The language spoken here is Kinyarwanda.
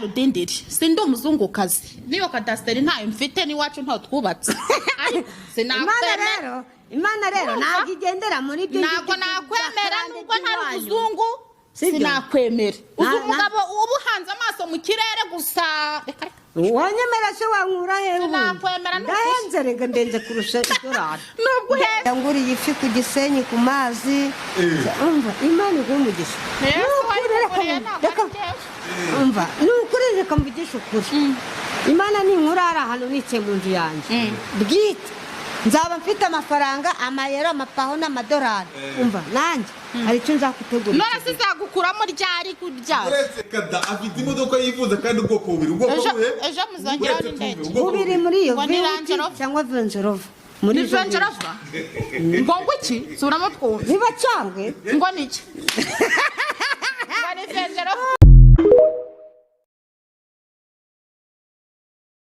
Nyarudindiri sindi umuzungukazi niyo kadasteri ntayo mfite niwacu nta twubatse sinakwemera Imana rero ntabwo igendera muri byo ntabwo nakwemera nubwo ntari umuzungu sinakwemera uzi umugabo ubuhanze amaso mu kirere gusa wanyemera se wankura he sinakwemera ndahenze rega ndenze kurusha idorari nubwo uheze nguriye ifi ku Gisenyi ku mazi umva Imana igumugisha umva nukuri reka mvugisha ukuri Imana ninkurara ahantu nicaye mu nzu yanjye bwite nzaba mfite amafaranga amayero amapaho n'amadorari umva nanjye hari icyo nzakutegura none se zagukuramo ryari kuryaza uretse kada afite imodoka yifuza kandi ubwoko bubiri ejo muzongera n'indege bubiri muri iyo venti cyangwa vengerova muri vengerova ngo iki suramo twumva niba cyangwe ngo niki ngo ni vengerova